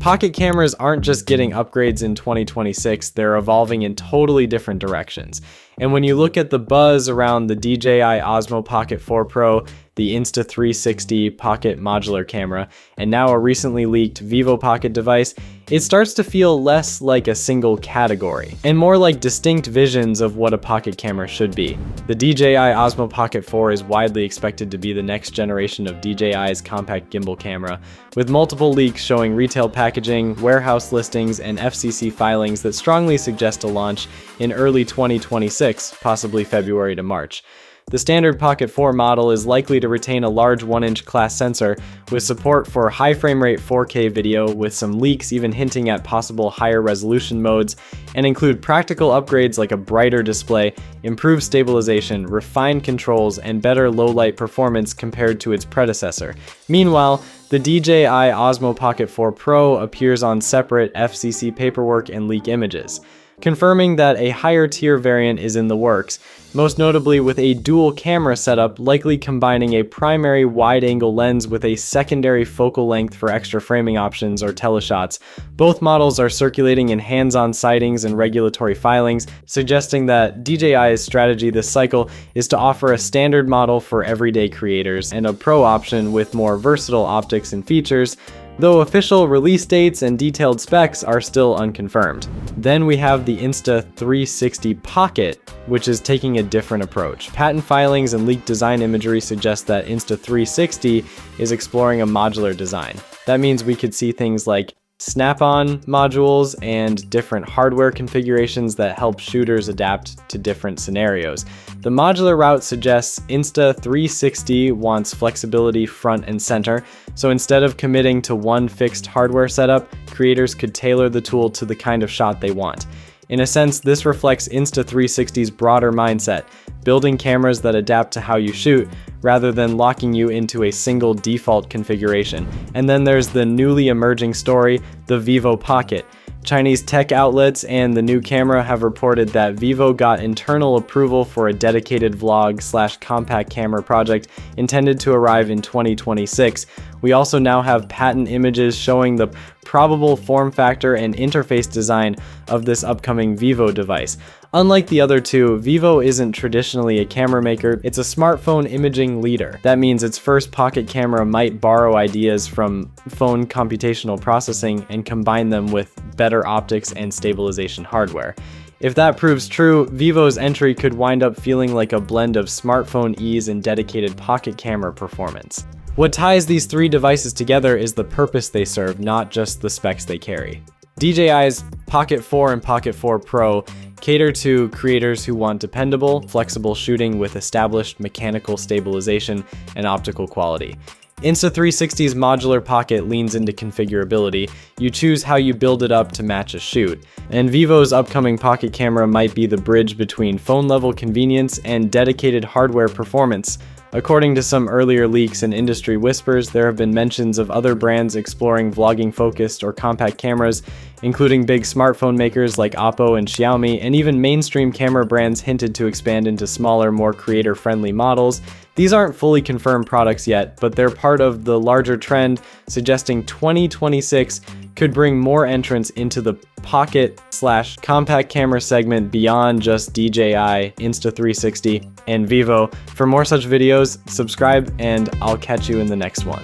Pocket cameras aren't just getting upgrades in 2026, they're evolving in totally different directions. And when you look at the buzz around the DJI Osmo Pocket 4 Pro, the Insta360 Pocket modular camera, and now a recently leaked Vivo Pocket device, it starts to feel less like a single category, and more like distinct visions of what a pocket camera should be. The DJI Osmo Pocket 4 is widely expected to be the next generation of DJI's compact gimbal camera, with multiple leaks showing retail packaging, warehouse listings, and FCC filings that strongly suggest a launch in early 2026, possibly February to March. The standard Pocket 4 model is likely to retain a large 1-inch class sensor with support for high frame rate 4K video, with some leaks even hinting at possible higher resolution modes, and include practical upgrades like a brighter display, improved stabilization, refined controls, and better low-light performance compared to its predecessor. Meanwhile, the DJI Osmo Pocket 4 Pro appears on separate FCC paperwork and leak images, confirming that a higher tier variant is in the works, most notably with a dual camera setup likely combining a primary wide-angle lens with a secondary focal length for extra framing options or teleshots. Both models are circulating in hands-on sightings and regulatory filings, suggesting that DJI's strategy this cycle is to offer a standard model for everyday creators and a pro option with more versatile optics and features, though official release dates and detailed specs are still unconfirmed. Then we have the Insta360 Pocket, which is taking a different approach. Patent filings and leaked design imagery suggest that Insta360 is exploring a modular design. That means we could see things like snap-on modules and different hardware configurations that help shooters adapt to different scenarios. The modular route suggests Insta360 wants flexibility front and center, so instead of committing to one fixed hardware setup, creators could tailor the tool to the kind of shot they want. In a sense, this reflects Insta360's broader mindset, building cameras that adapt to how you shoot, rather than locking you into a single default configuration. And then there's the newly emerging story, the Vivo Pocket. Chinese tech outlets and the new camera have reported that Vivo got internal approval for a dedicated vlog/compact camera project intended to arrive in 2026. We also now have patent images showing the probable form factor and interface design of this upcoming Vivo device. Unlike the other two, Vivo isn't traditionally a camera maker, it's a smartphone imaging leader. That means its first pocket camera might borrow ideas from phone computational processing and combine them with better optics and stabilization hardware. If that proves true, Vivo's entry could wind up feeling like a blend of smartphone ease and dedicated pocket camera performance. What ties these three devices together is the purpose they serve, not just the specs they carry. DJI's Pocket 4 and Pocket 4 Pro cater to creators who want dependable, flexible shooting with established mechanical stabilization and optical quality. Insta360's modular pocket leans into configurability. You choose how you build it up to match a shoot. And Vivo's upcoming pocket camera might be the bridge between phone-level convenience and dedicated hardware performance. According to some earlier leaks and industry whispers, there have been mentions of other brands exploring vlogging-focused or compact cameras, including big smartphone makers like Oppo and Xiaomi, and even mainstream camera brands hinted to expand into smaller, more creator-friendly models. These aren't fully confirmed products yet, but they're part of the larger trend suggesting 2026 could bring more entrants into the pocket/compact camera segment beyond just DJI, Insta360, and Vivo. For more such videos, subscribe, and I'll catch you in the next one.